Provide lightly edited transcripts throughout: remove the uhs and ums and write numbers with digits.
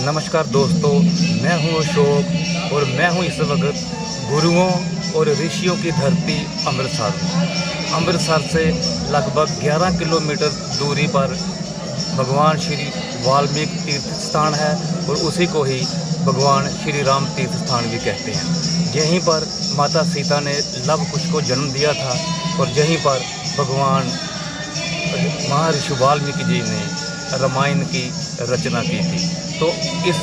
नमस्कार दोस्तों, मैं हूं अशोक और मैं हूं इस वक्त गुरुओं और ऋषियों की धरती अमृतसर में। अमृतसर से लगभग 11 किलोमीटर दूरी पर भगवान श्री वाल्मीकि तीर्थ स्थान है और उसी को ही भगवान श्री राम तीर्थ स्थान भी कहते हैं। यहीं पर माता सीता ने लव कुश को जन्म दिया था और यहीं पर भगवान महर्षि वाल्मीकि जी ने रामायण की रचना की थी। तो इस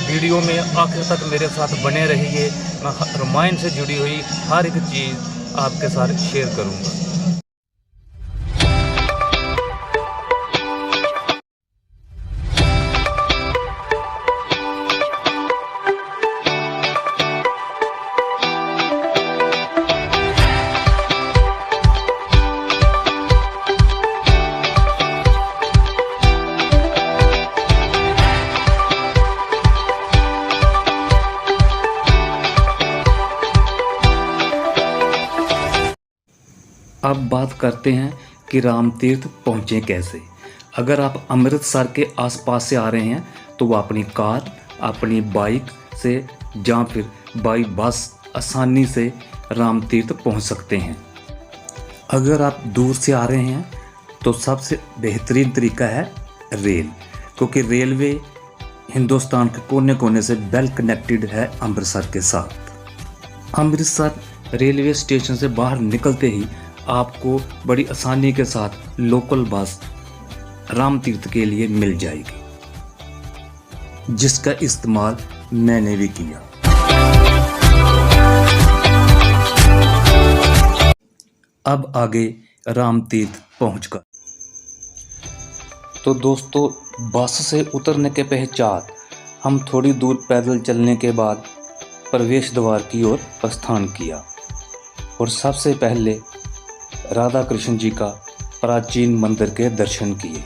वीडियो में आखिर तक मेरे साथ बने रहिए। मैं रामायण से जुड़ी हुई हर एक चीज़ आपके साथ शेयर करूंगा। अब बात करते हैं कि राम तीर्थ पहुँचे कैसे। अगर आप अमृतसर के आसपास से आ रहे हैं तो वो अपनी कार, अपनी बाइक से या फिर बाई बस आसानी से राम तीर्थ पहुँच सकते हैं। अगर आप दूर से आ रहे हैं तो सबसे बेहतरीन तरीका है रेल, क्योंकि रेलवे हिंदुस्तान के कोने कोने से वेल कनेक्टेड है अमृतसर के साथ। अमृतसर रेलवे स्टेशन से बाहर निकलते ही आपको बड़ी आसानी के साथ लोकल बस राम तीर्थ के लिए मिल जाएगी, जिसका इस्तेमाल मैंने भी किया। अब आगे राम तीर्थ पहुंचकर तो दोस्तों बस से उतरने के पश्चात हम थोड़ी दूर पैदल चलने के बाद प्रवेश द्वार की ओर प्रस्थान किया और सबसे पहले राधा कृष्ण जी का प्राचीन मंदिर के दर्शन किए।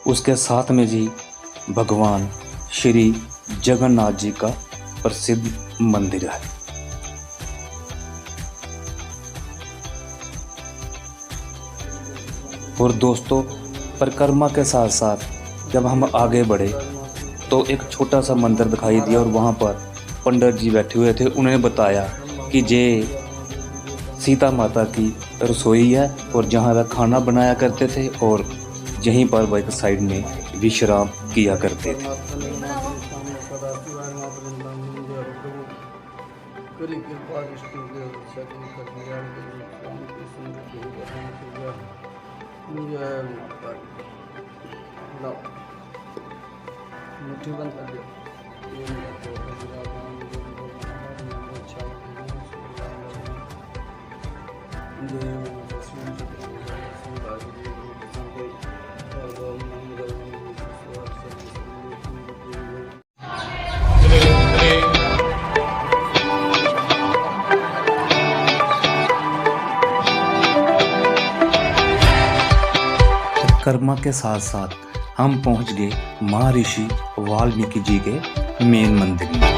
उसके साथ में जी भगवान श्री जगन्नाथ जी का प्रसिद्ध मंदिर है। और दोस्तों परिक्रमा के साथ साथ जब हम आगे बढ़े तो एक छोटा सा मंदिर दिखाई दिया और वहाँ पर पंडित जी बैठे हुए थे। उन्होंने बताया कि ये सीता माता की रसोई है और जहाँ वह खाना बनाया करते थे और यहीं पर वह एक साइड में विश्राम किया करते थे। परिक्रमा के साथ साथ हम पहुंच गए महर्षि वाल्मीकि जी के मेन मंदिर में।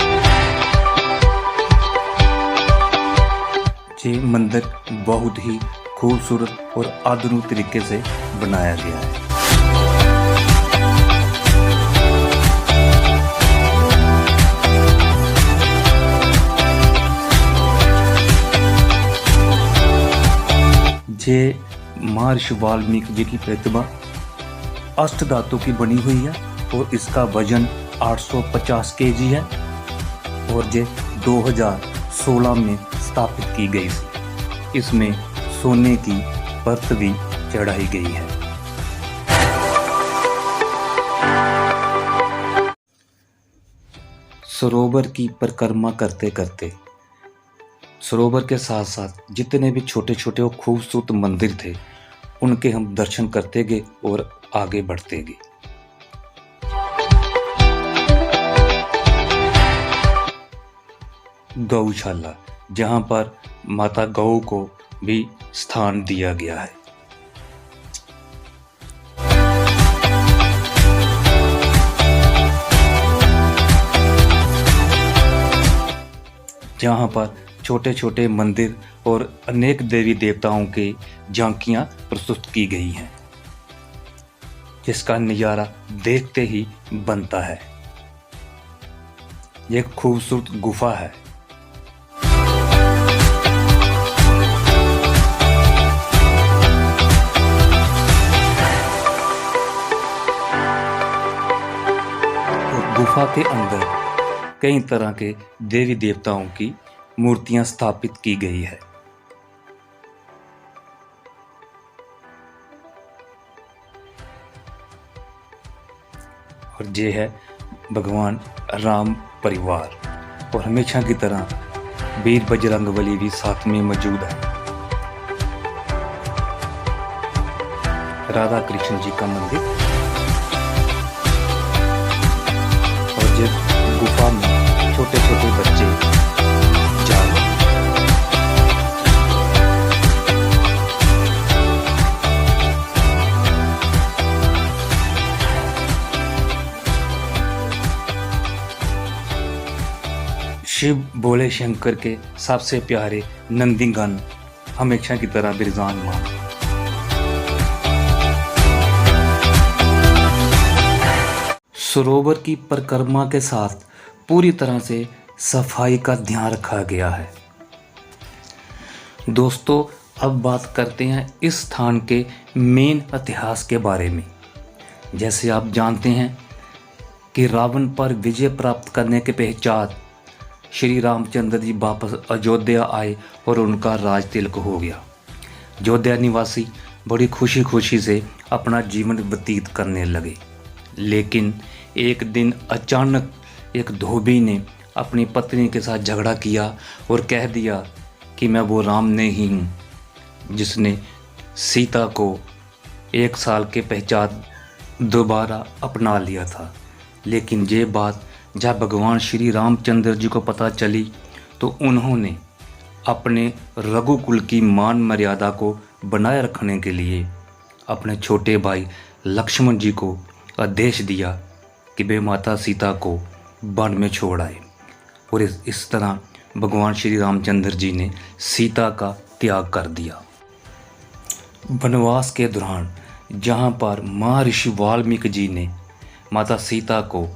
ये मंदिर बहुत ही खूबसूरत और आधुनिक तरीके से बनाया गया है। ये महर्षि वाल्मीकि जी की प्रतिमा अष्ट धातु की बनी हुई है और इसका वजन 850 केजी है और ये 2016 में स्थापित की गई थी। इसमें सोने की परत भी चढ़ाई गई है। सरोवर की परिक्रमा करते करते सरोवर के साथ साथ जितने भी छोटे छोटे और खूबसूरत मंदिर थे उनके हम दर्शन करते गए और आगे बढ़ते गए। गौशाला, जहां पर माता गौ को भी स्थान दिया गया है। जहां पर छोटे छोटे मंदिर और अनेक देवी देवताओं के झांकियां प्रस्तुत की गई हैं, जिसका नज़ारा देखते ही बनता है। एक खूबसूरत गुफा है। गुफा के अंदर कई तरह के देवी देवताओं की मूर्तियां स्थापित की गई है। और ये है भगवान राम परिवार, और हमेशा की तरह वीर बजरंगबली भी साथ में मौजूद है। राधा कृष्ण जी का मंदिर, और ये गुफा में छोटे छोटे बच्चे जा रहे हैं। शिव भोले शंकर के सबसे प्यारे नंदीगण हमेशा की तरह विराजमान। सरोवर की परिक्रमा के साथ पूरी तरह से सफाई का ध्यान रखा गया है। दोस्तों, अब बात करते हैं इस स्थान के मेन इतिहास के बारे में। जैसे आप जानते हैं कि रावण पर विजय प्राप्त करने के पश्चात श्री रामचंद्र जी वापस अयोध्या आए और उनका राज तिलक हो गया। अयोध्या निवासी बड़ी खुशी खुशी से अपना जीवन व्यतीत करने लगे। लेकिन एक दिन अचानक एक धोबी ने अपनी पत्नी के साथ झगड़ा किया और कह दिया कि मैं वो राम नहीं हूँ जिसने सीता को 1 साल के पश्चात दोबारा अपना लिया था। लेकिन ये बात जब भगवान श्री रामचंद्र जी को पता चली तो उन्होंने अपने रघुकुल की मान मर्यादा को बनाए रखने के लिए अपने छोटे भाई लक्ष्मण जी को आदेश दिया कि वे माता सीता को वन में छोड़ आए। और इस तरह भगवान श्री रामचंद्र जी ने सीता का त्याग कर दिया। वनवास के दौरान जहाँ पर महर्षि वाल्मीकि जी ने माता सीता को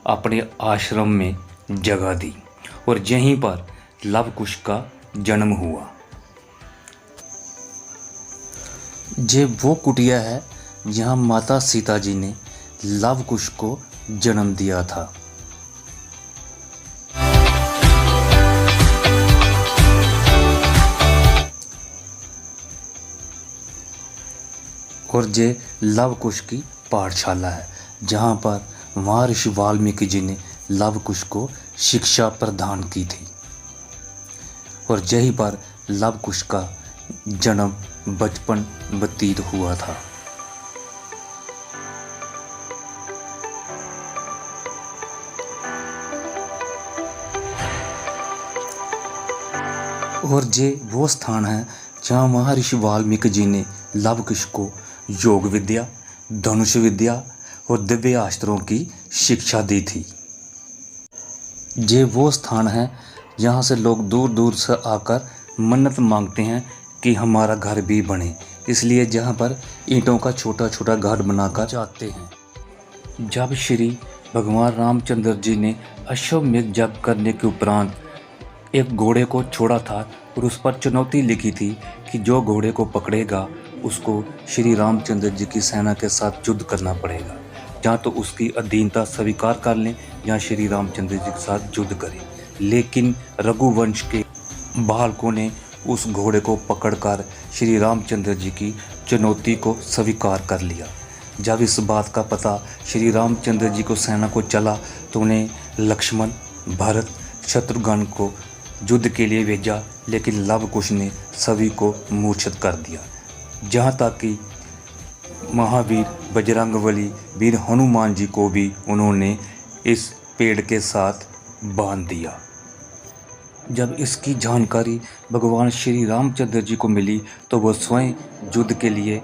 अपने आश्रम में जगह दी और यहीं पर लव कुश का जन्म हुआ। ये वो कुटिया है जहाँ माता सीता जी ने लव कुश को जन्म दिया था। और ये लव कुश की पाठशाला है जहाँ पर महर्षि वाल्मीकि जी ने लव कुश को शिक्षा प्रदान की थी। और यहीं पर लव कुश का जन्म बचपन व्यतीत हुआ था। और ये वो स्थान है जहाँ महर्षि वाल्मीकि जी ने लव कुश को योग विद्या, धनुष विद्या और दिव्य अस्त्रों की शिक्षा दी थी। ये वो स्थान है जहाँ से लोग दूर दूर से आकर मन्नत मांगते हैं कि हमारा घर भी बने, इसलिए जहाँ पर ईंटों का छोटा छोटा घाट बनाकर जाते हैं। जब श्री भगवान रामचंद्र जी ने अश्वमेध यज्ञ करने के उपरांत एक घोड़े को छोड़ा था और उस पर चुनौती लिखी थी कि जो घोड़े को पकड़ेगा उसको श्री रामचंद्र जी की सेना के साथ युद्ध करना पड़ेगा, या तो उसकी अधीनता स्वीकार कर लें या श्री रामचंद्र जी के साथ युद्ध करें। लेकिन रघुवंश के बालकों ने उस घोड़े को पकड़कर श्री रामचंद्र जी की चुनौती को स्वीकार कर लिया। जब इस बात का पता श्री रामचंद्र जी को सेना को चला तो उन्हें लक्ष्मण, भरत, शत्रुघ्न को युद्ध के लिए भेजा, लेकिन लव कुश ने सभी को मूर्छित कर दिया। जहाँ तक कि महावीर बजरंगबली वीर हनुमान जी को भी उन्होंने इस पेड़ के साथ बांध दिया। जब इसकी जानकारी भगवान श्री रामचंद्र जी को मिली तो वो स्वयं युद्ध के लिए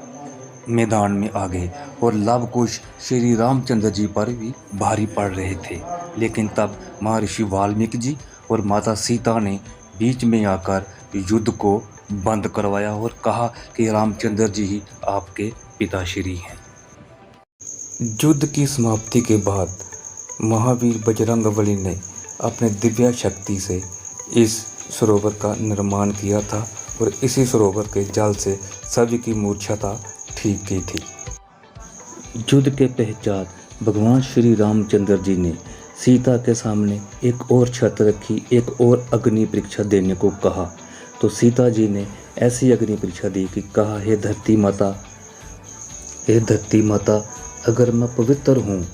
मैदान में आ गए और लव कुश श्री रामचंद्र जी पर भी भारी पड़ रहे थे। लेकिन तब महर्षि वाल्मीकि जी और माता सीता ने बीच में आकर युद्ध को बंद करवाया और कहा कि रामचंद्र जी ही आपके पिताश्री हैं। युद्ध की समाप्ति के बाद महावीर बजरंगबली ने अपने दिव्य शक्ति से इस सरोवर का निर्माण किया था और इसी सरोवर के जल से सभी की मूर्छता ठीक की थी। युद्ध के पश्चात भगवान श्री रामचंद्र जी ने सीता के सामने एक और शर्त रखी, एक और अग्नि परीक्षा देने को कहा। तो सीता जी ने ऐसी अग्नि परीक्षा दी कि कहा, हे धरती माता, अगर मैं पवित्र हूँ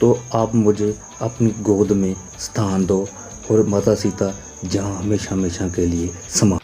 तो आप मुझे अपनी गोद में स्थान दो और माता सीता जहाँ हमेशा हमेशा के लिए समा